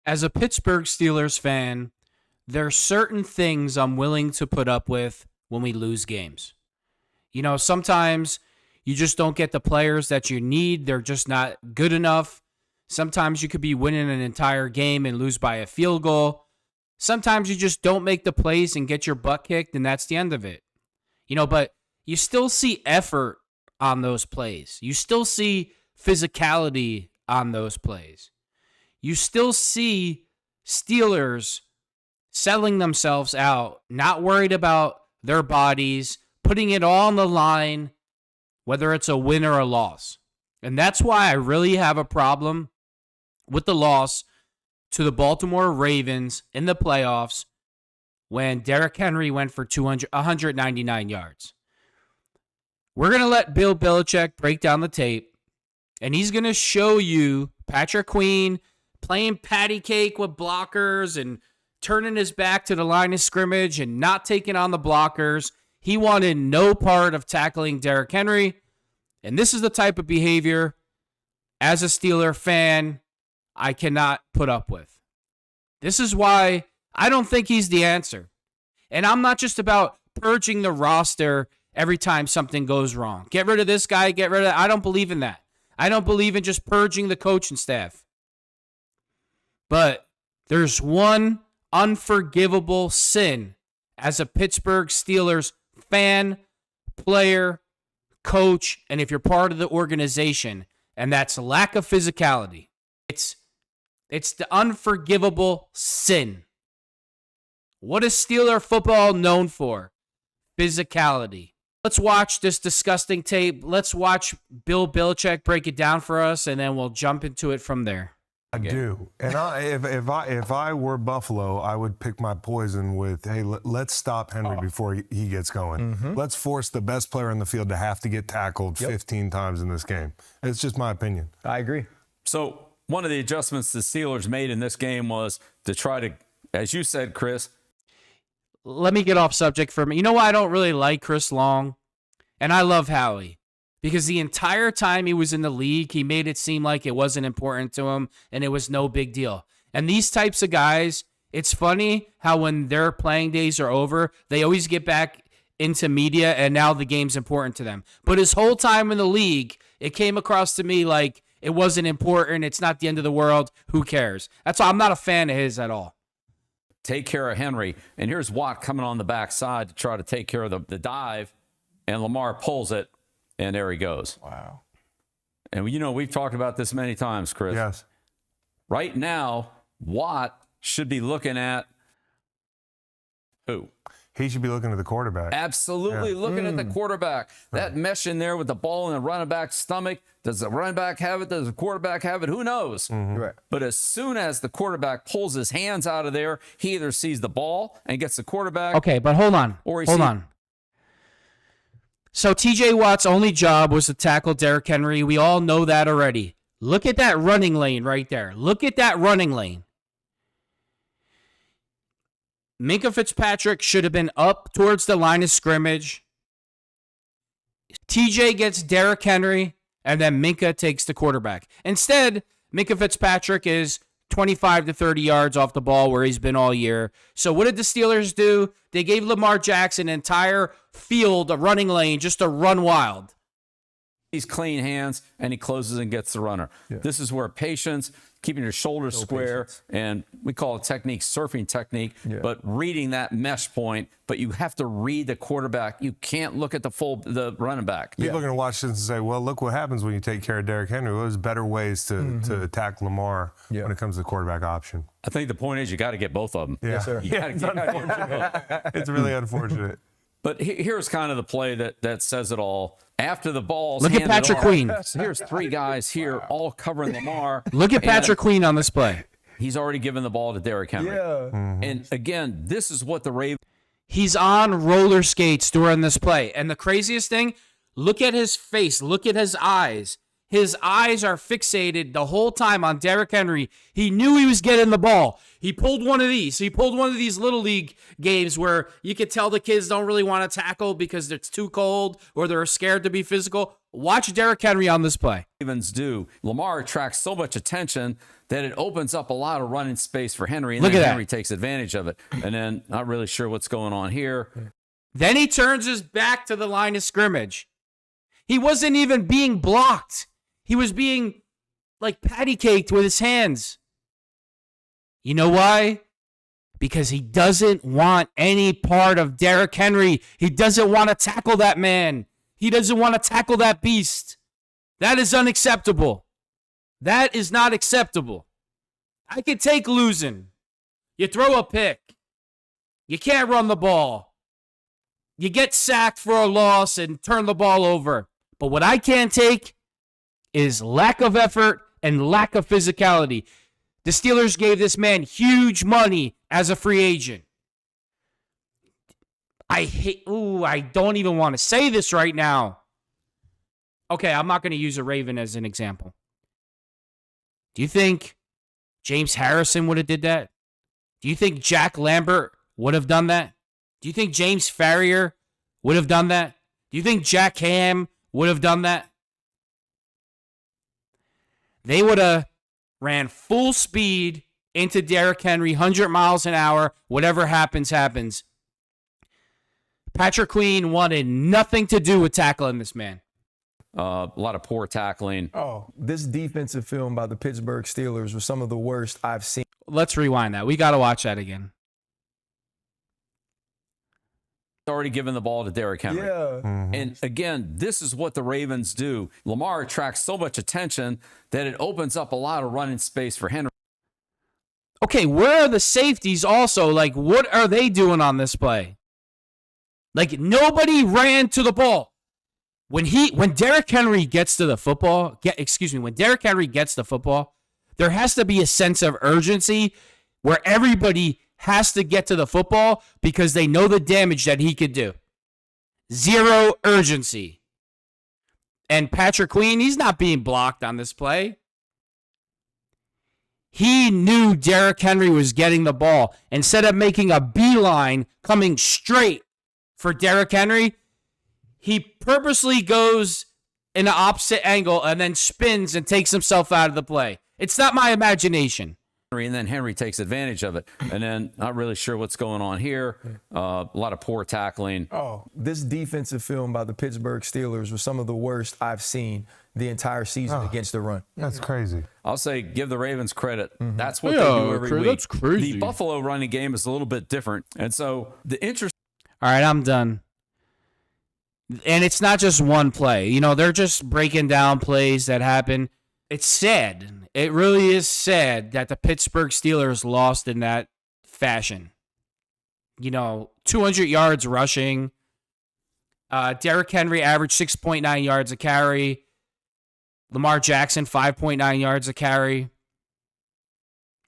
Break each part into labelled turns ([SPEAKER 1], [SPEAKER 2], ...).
[SPEAKER 1] As a Pittsburgh Steelers fan, there are certain things I'm willing to put up with when we lose games. Sometimes you just don't get the players that you need. They're just not good enough. Sometimes you could be winning an entire game and lose by a field goal. Sometimes you just don't make the plays and get your butt kicked, and that's the end of it. But you still see effort on those plays. You still see physicality on those plays. You still see Steelers selling themselves out, not worried about their bodies, putting it all on the line, whether it's a win or a loss. And that's why I really have a problem with the loss to the Baltimore Ravens in the playoffs when Derrick Henry went for 199 yards. We're going to let Bill Belichick break down the tape, and he's going to show you Patrick Queen playing patty cake with blockers and turning his back to the line of scrimmage and not taking on the blockers. He wanted no part of tackling Derrick Henry, and this is the type of behavior, as a Steeler fan, I cannot put up with. This is why I don't think he's the answer. And I'm not just about purging the roster every time something goes wrong. Get rid of this guy, get rid of that. I don't believe in that. I don't believe in just purging the coaching staff. But there's one unforgivable sin as a Pittsburgh Steelers fan, player, coach, and if you're part of the organization, and that's lack of physicality. It's the unforgivable sin. What is Steeler football known for? Physicality. Let's watch this disgusting tape. Let's watch Bill Belichick break it down for us, and then we'll jump into it from there.
[SPEAKER 2] I do. And if I were Buffalo, I would pick my poison with, hey, let's stop Henry before he gets going. Mm-hmm. Let's force the best player in the field to have to get tackled 15 times in this game. It's just my opinion.
[SPEAKER 3] I agree.
[SPEAKER 4] So one of the adjustments the Steelers made in this game was to try to, as you said, Chris.
[SPEAKER 1] Let me get off subject for a minute. You know why I don't really like Chris Long? And I love Howie. Because the entire time he was in the league, he made it seem like it wasn't important to him and it was no big deal. And these types of guys, it's funny how when their playing days are over, they always get back into media and now the game's important to them. But his whole time in the league, it came across to me like it wasn't important. It's not the end of the world. Who cares? That's why I'm not a fan of his at all.
[SPEAKER 4] Take care of Henry. And here's Watt coming on the backside to try to take care of the dive. And Lamar pulls it. And there he goes.
[SPEAKER 3] Wow.
[SPEAKER 4] And, we've talked about this many times, Chris.
[SPEAKER 2] Yes.
[SPEAKER 4] Right now, Watt should be looking at who?
[SPEAKER 2] He should be looking at the quarterback.
[SPEAKER 4] Absolutely looking at the quarterback. That mesh in there with the ball in the running back's stomach. Does the running back have it? Does the quarterback have it? Who knows?
[SPEAKER 2] Mm-hmm.
[SPEAKER 3] Right.
[SPEAKER 4] But as soon as the quarterback pulls his hands out of there, he either sees the ball and gets the quarterback.
[SPEAKER 1] Okay, but hold on. Hold on. So TJ Watt's only job was to tackle Derrick Henry. We all know that already. Look at that running lane right there. Look at that running lane. Minkah Fitzpatrick should have been up towards the line of scrimmage. TJ gets Derrick Henry, and then Minkah takes the quarterback. Instead, Minkah Fitzpatrick is 25 to 30 yards off the ball where he's been all year. So what did the Steelers do? They gave Lamar Jackson an entire field, a running lane, just to run wild.
[SPEAKER 4] He's clean hands, and he closes and gets the runner. Yeah. This is where patience, keeping your shoulders square, and we call it technique, surfing technique, but reading that mesh point. But you have to read the quarterback. You can't look at the running back.
[SPEAKER 2] People are going to watch this and say, well, look what happens when you take care of Derrick Henry. Well, there's better ways to attack Lamar when it comes to the quarterback option.
[SPEAKER 4] I think the point is you got to get both of them.
[SPEAKER 2] Yeah.
[SPEAKER 3] Yes, sir.
[SPEAKER 2] It's really unfortunate.
[SPEAKER 4] But here's kind of the play that says it all. After the ball's
[SPEAKER 1] look at Patrick Queen.
[SPEAKER 4] Here's three guys here all covering Lamar.
[SPEAKER 1] Look at Patrick Queen on this play.
[SPEAKER 4] He's already given the ball to Derrick Henry.
[SPEAKER 3] Yeah.
[SPEAKER 4] And again, this is what the Ravens.
[SPEAKER 1] He's on roller skates during this play. And the craziest thing, look at his face. Look at his eyes. His eyes are fixated the whole time on Derrick Henry. He knew he was getting the ball. He pulled one of these. He pulled one of these little league games where you could tell the kids don't really want to tackle because it's too cold or they're scared to be physical. Watch Derrick Henry on this play.
[SPEAKER 4] Ravens do. Lamar attracts so much attention that it opens up a lot of running space for Henry. And
[SPEAKER 1] Look
[SPEAKER 4] then
[SPEAKER 1] at that.
[SPEAKER 4] Henry takes advantage of it. And then not really sure what's going on here.
[SPEAKER 1] Then he turns his back to the line of scrimmage. He wasn't even being blocked. He was being like patty caked with his hands. You know why? Because he doesn't want any part of Derrick Henry. He doesn't want to tackle that man. He doesn't want to tackle that beast. That is unacceptable. That is not acceptable. I could take losing. You throw a pick. You can't run the ball. You get sacked for a loss and turn the ball over. But what I can't take is lack of effort and lack of physicality. The Steelers gave this man huge money as a free agent. I don't even want to say this right now. Okay, I'm not going to use a Raven as an example. Do you think James Harrison would have did that? Do you think Jack Lambert would have done that? Do you think James Farrier would have done that? Do you think Jack Ham would have done that? They would have ran full speed into Derrick Henry, 100 miles an hour. Whatever happens, happens. Patrick Queen wanted nothing to do with tackling this man.
[SPEAKER 4] A lot of poor tackling.
[SPEAKER 3] Oh, this defensive film by the Pittsburgh Steelers was some of the worst I've seen.
[SPEAKER 1] Let's rewind that. We got to watch that again.
[SPEAKER 4] Already given the ball to Derrick Henry.
[SPEAKER 3] Yeah.
[SPEAKER 4] And again, this is what the Ravens do. Lamar attracts so much attention that it opens up a lot of running space for Henry.
[SPEAKER 1] Okay, where are the safeties also? Like, what are they doing on this play? Like, nobody ran to the ball. When Derrick Henry gets to the football, when Derrick Henry gets the football, there has to be a sense of urgency where everybody has to get to the football because they know the damage that he could do. Zero urgency. And Patrick Queen, he's not being blocked on this play. He knew Derrick Henry was getting the ball. Instead of making a beeline coming straight for Derrick Henry, he purposely goes in the opposite angle and then spins and takes himself out of the play. It's not my imagination.
[SPEAKER 4] And then Henry takes advantage of it. And then not really sure what's going on here. A lot of poor tackling.
[SPEAKER 3] Oh, this defensive film by the Pittsburgh Steelers was some of the worst I've seen the entire season against the run.
[SPEAKER 2] That's crazy.
[SPEAKER 4] I'll say give the Ravens credit. That's what they do every week.
[SPEAKER 1] That's crazy.
[SPEAKER 4] The Buffalo running game is a little bit different. And so the interest.
[SPEAKER 1] All right, I'm done. And it's not just one play. You know, they're just breaking down plays that happen. It's sad. It really is sad that the Pittsburgh Steelers lost in that fashion. You know, 200 yards rushing. Derrick Henry averaged 6.9 yards a carry. Lamar Jackson, 5.9 yards a carry.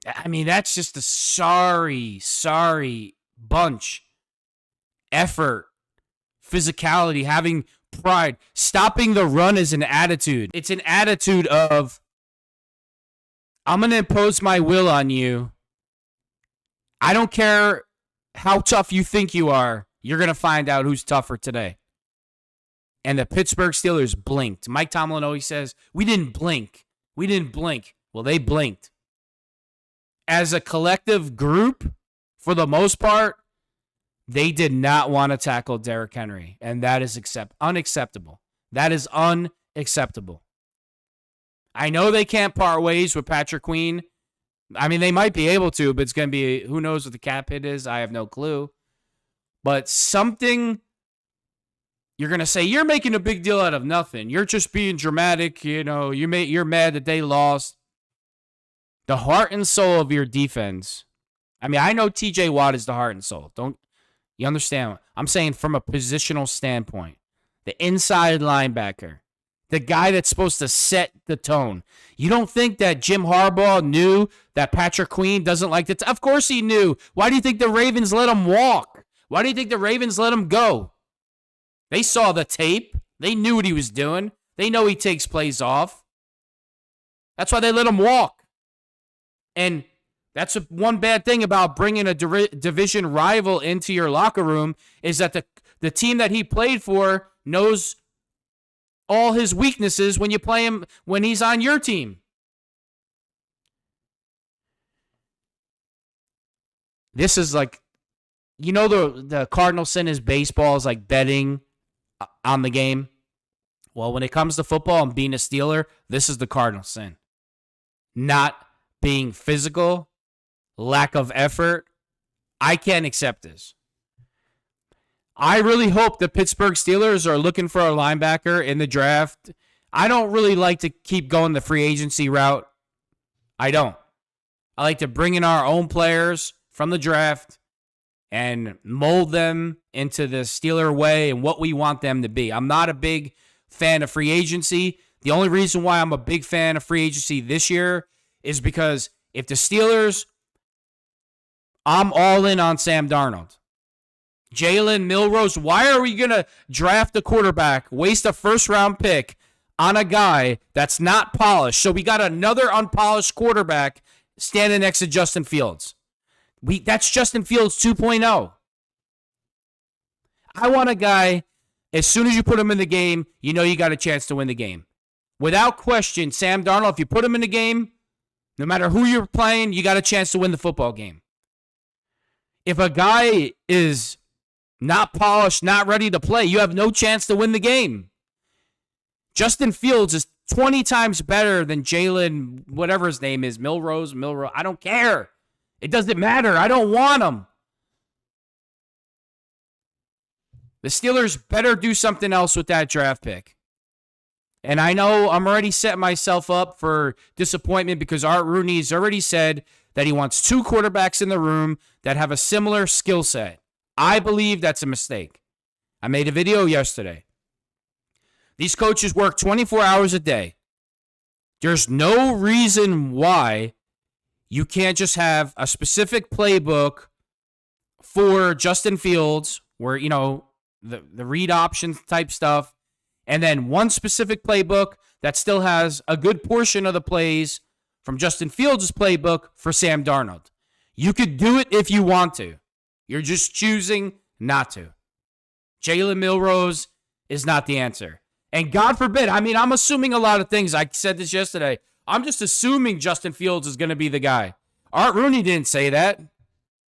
[SPEAKER 1] I mean, that's just a sorry bunch. Effort, physicality, having pride. Stopping the run is an attitude. It's an attitude of, I'm going to impose my will on you. I don't care how tough you think you are. You're going to find out who's tougher today. And the Pittsburgh Steelers blinked. Mike Tomlin always says, we didn't blink. We didn't blink. Well, they blinked. As a collective group, for the most part, they did not want to tackle Derrick Henry, and that is unacceptable. That is unacceptable. I know they can't part ways with Patrick Queen. I mean, they might be able to, but it's going to be, who knows what the cap hit is? I have no clue. But something, you're going to say, you're making a big deal out of nothing. You're just being dramatic. You know, you're mad that they lost. The heart and soul of your defense. I mean, I know TJ Watt is the heart and soul. You understand? I'm saying from a positional standpoint. The inside linebacker. The guy that's supposed to set the tone. You don't think that Jim Harbaugh knew that Patrick Queen doesn't like it? Of course he knew. Why do you think the Ravens let him walk? Why do you think the Ravens let him go? They saw the tape. They knew what he was doing. They know he takes plays off. That's why they let him walk. And that's one bad thing about bringing a division rival into your locker room is that the team that he played for knows all his weaknesses when you play him when he's on your team. This is like, the cardinal sin is baseball is like betting on the game. Well, when it comes to football and being a Steeler, this is the cardinal sin. Not being physical, lack of effort. I can't accept this. I really hope the Pittsburgh Steelers are looking for a linebacker in the draft. I don't really like to keep going the free agency route. I don't. I like to bring in our own players from the draft and mold them into the Steeler way and what we want them to be. I'm not a big fan of free agency. The only reason why I'm a big fan of free agency this year is because if the Steelers, I'm all in on Sam Darnold. Jalen Milrose, why are we going to draft a quarterback, waste a first-round pick on a guy that's not polished? So we got another unpolished quarterback standing next to Justin Fields. That's Justin Fields 2.0. I want a guy, as soon as you put him in the game, you know you got a chance to win the game. Without question, Sam Darnold, if you put him in the game, no matter who you're playing, you got a chance to win the football game. If a guy is not polished, not ready to play, you have no chance to win the game. Justin Fields is 20 times better than Jalen, whatever his name is, Milrose. I don't care. It doesn't matter. I don't want him. The Steelers better do something else with that draft pick. And I know I'm already setting myself up for disappointment because Art Rooney's already said that he wants 2 quarterbacks in the room that have a similar skill set. I believe that's a mistake. I made a video yesterday. These coaches work 24 hours a day. There's no reason why you can't just have a specific playbook for Justin Fields where, the read options type stuff, and then one specific playbook that still has a good portion of the plays from Justin Fields' playbook for Sam Darnold. You could do it if you want to. You're just choosing not to. Jalen Milrose is not the answer. And God forbid, I'm assuming a lot of things. I said this yesterday. I'm just assuming Justin Fields is going to be the guy. Art Rooney didn't say that.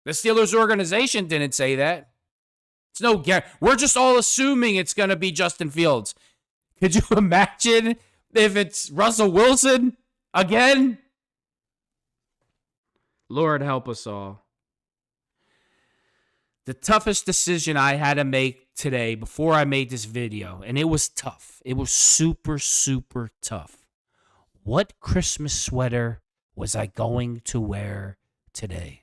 [SPEAKER 1] The Steelers organization didn't say that. It's no guarantee. We're just all assuming it's going to be Justin Fields. Could you imagine if it's Russell Wilson again? Lord help us all. The toughest decision I had to make today before I made this video, and it was tough. It was super, super tough. What Christmas sweater was I going to wear today?